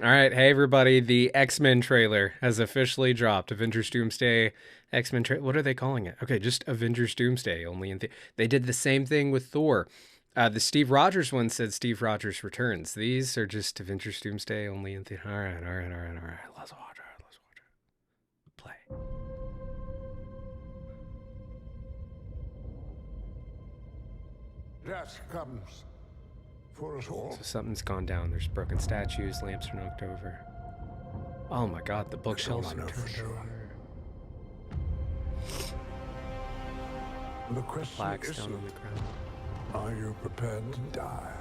All right, hey everybody, the X-Men trailer has officially dropped. Avengers Doomsday X-Men what are they calling it? Okay, just Avengers Doomsday only they did the same thing with Thor. The Steve Rogers one said Steve Rogers returns. These are just Avengers Doomsday only in the. All right, all right, all right, all right. Let's watch it. Let's watch it. Play. Death comes for us all. So something's gone down. There's broken statues, lamps are knocked over. Oh my god, the That's all bookshelves I are know for turned sure. over. The question Plaques down isn't, on the ground. are you prepared to die?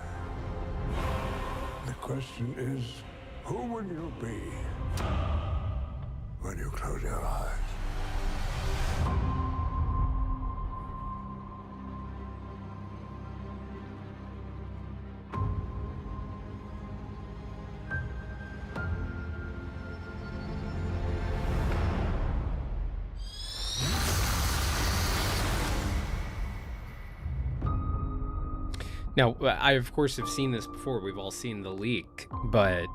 The question is, who will you be when you close your eyes? Now, I of course have seen this before. We've all seen the leak, but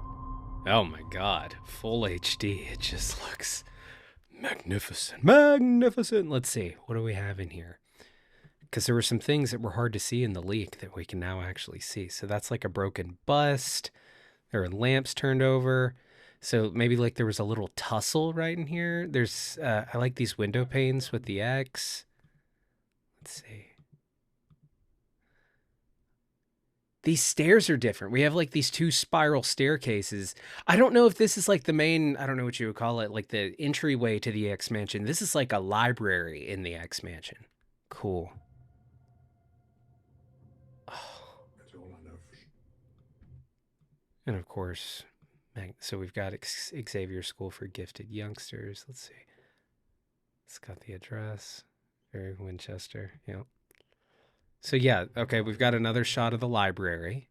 oh my god, full HD. It just looks magnificent. Magnificent. Let's see. What do we have in here? Because there were some things that were hard to see in the leak that we can now actually see. So that's like a broken bust. There are lamps turned over. So maybe like there was a little tussle right in here. I like these window panes with the X. Let's see. These stairs are different. We have like these two spiral staircases. I don't know if this is like the main, I don't know what you would call it, like the entryway to the X Mansion. This is like a library in the X Mansion. Cool. Oh. That's all I know for sure. And of course, so we've got Xavier School for Gifted Youngsters. Let's see. It's got the address. Very Winchester. Yep. So yeah, okay, we've got another shot of the library.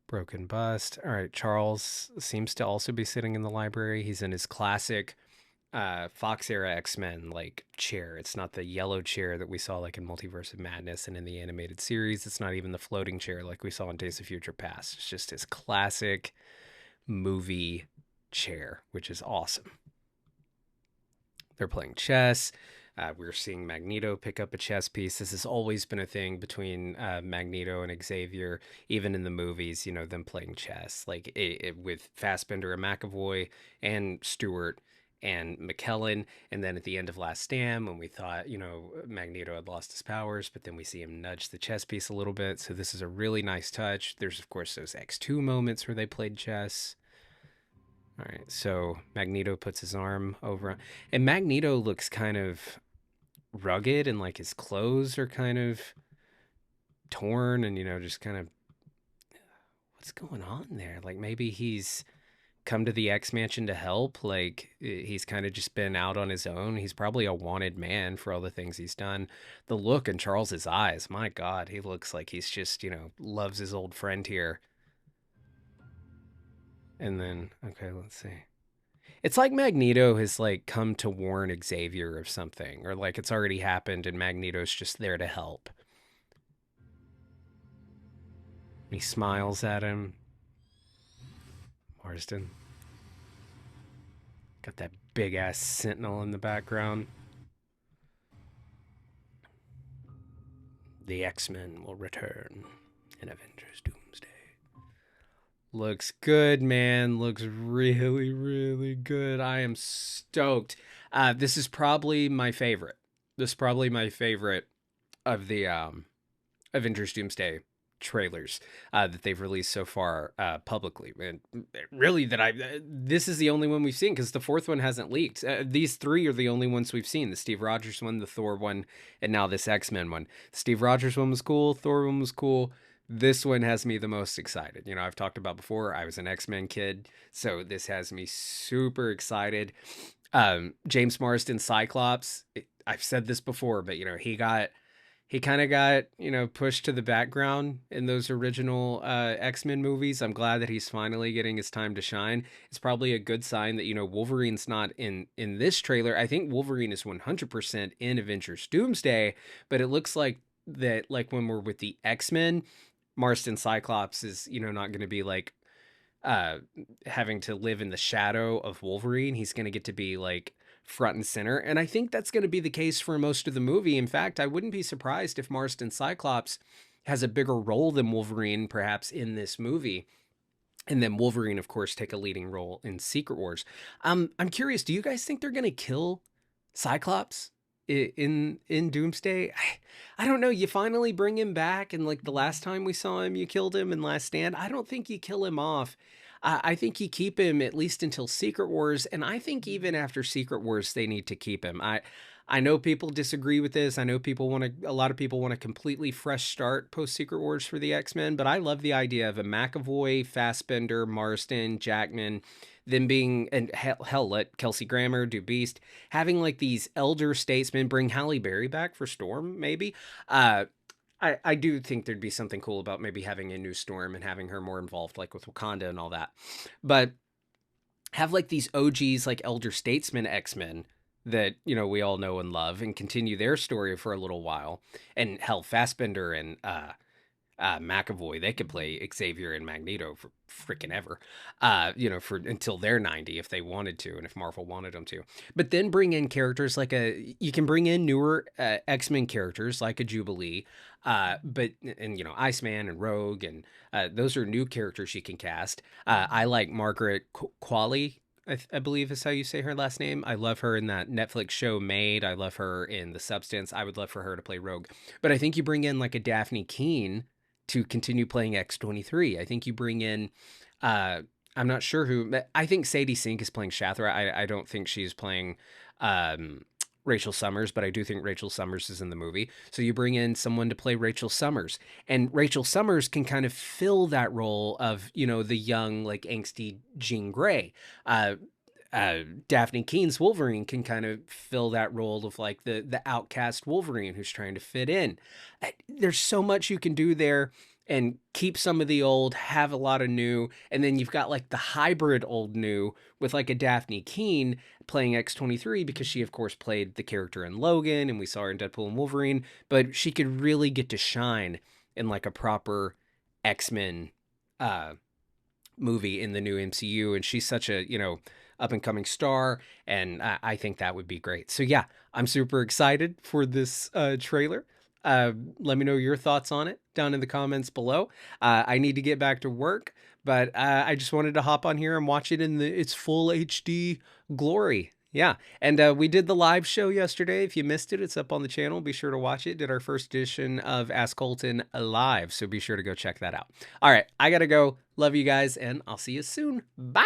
Broken bust. All right, Charles seems to also be sitting in the library. He's in his classic Fox era X-Men like chair. It's not the yellow chair that we saw like in Multiverse of Madness and in the animated series. It's not even the floating chair like we saw in Days of Future Past. It's just his classic movie chair, which is awesome. They're playing chess. We're seeing Magneto pick up a chess piece. This has always been a thing between Magneto and Xavier, even in the movies, you know, them playing chess. Like with Fassbender and McAvoy and Stewart and McKellen. And then at the end of Last Stand, when we thought, you know, Magneto had lost his powers, but then we see him nudge the chess piece a little bit. So this is a really nice touch. There's, of course, those X2 moments where they played chess. All right, so Magneto puts his arm over, and Magneto looks kind of rugged, and like his clothes are kind of torn, and you know, just kind of what's going on there? Like maybe he's come to the X Mansion to help. Like he's kind of just been out on his own. He's probably a wanted man for all the things he's done. The look in Charles's eyes, my God, he looks like he's just loves his old friend here. And then okay, let's see. It's like Magneto has like come to warn Xavier of something, or like it's already happened and Magneto's just there to help. He smiles at him. Marsden. Got that big ass sentinel in the background. The X-Men will return in Avengers Doomsday. Looks good, man. Looks really, really good. I am stoked. This is probably my favorite. This is probably my favorite of the Avengers Doomsday trailers that they've released so far publicly. And really, this is the only one we've seen because the fourth one hasn't leaked. These three are the only ones we've seen: the Steve Rogers one, the Thor one, and now this X-Men one. The Steve Rogers one was cool. Thor one was cool. This one has me the most excited. You know, I've talked about before, I was an X-Men kid, so this has me super excited. James Marsden Cyclops, I've said this before, but you know, he kind of got, you know, pushed to the background in those original X-Men movies. I'm glad that he's finally getting his time to shine. It's probably a good sign that, you know, Wolverine's not in this trailer. I think Wolverine is 100% in Avengers Doomsday, but it looks like that, like when we're with the X-Men, Marston Cyclops is, you know, not going to be like uh having to live in the shadow of Wolverine. He's going to get to be like front and center, and I think that's going to be the case for most of the movie. In fact, I wouldn't be surprised if Marston Cyclops has a bigger role than Wolverine perhaps in this movie, and then Wolverine, of course, take a leading role in Secret Wars. I'm curious, do you guys think they're going to kill Cyclops in Doomsday? I don't know. You finally bring him back, and like the last time we saw him, you killed him in Last Stand. I don't think you kill him off. I think you keep him at least until Secret Wars, and I think even after Secret Wars, they need to keep him. I know people disagree with this. I know a lot of people want a completely fresh start post Secret Wars for the X-Men, but I love the idea of a McAvoy, Fassbender, Marston, Jackman, them being, and hell, let Kelsey Grammer do Beast, having like these elder statesmen, bring Halle Berry back for Storm, maybe. I do think there'd be something cool about maybe having a new Storm and having her more involved, like with Wakanda and all that. But have like these OGs, like elder statesmen X-Men that, you know, we all know and love, and continue their story for a little while. And hell, Fassbender and McAvoy, they could play Xavier and Magneto for freaking ever, you know, for until they're 90 if they wanted to, and if Marvel wanted them to. But then bring in characters like you can bring in newer X-Men characters like a Jubilee, and you know, Iceman and Rogue, and those are new characters you can cast. I like Margaret Qualley. I believe is how you say her last name. I love her in that Netflix show Made. I love her in The Substance. I would love for her to play Rogue. But I think you bring in like a Daphne Keane to continue playing X-23. I think you bring in, I'm not sure who, but I think Sadie Sink is playing Shathra. I don't think she's playing Rachel Summers, but I do think Rachel Summers is in the movie. So you bring in someone to play Rachel Summers, and Rachel Summers can kind of fill that role of, you know, the young, like angsty Jean Grey. Daphne Keene's Wolverine can kind of fill that role of like the outcast Wolverine who's trying to fit in. There's so much you can do there, and keep some of the old, have a lot of new, and then you've got like the hybrid old new with like a Daphne Keene playing X-23, because she of course played the character in Logan, and we saw her in Deadpool and Wolverine, but she could really get to shine in like a proper X-Men movie in the new MCU, and she's such a, you know, up and coming star, and I think that would be great. So yeah, I'm super excited for this trailer. Let me know your thoughts on it down in the comments below. I need to get back to work, but I just wanted to hop on here and watch it in its full HD glory. Yeah, and we did the live show yesterday. If you missed it, it's up on the channel. Be sure to watch it. Did our first edition of Ask Colton live, so be sure to go check that out. All right, I gotta go. Love you guys, and I'll see you soon. Bye!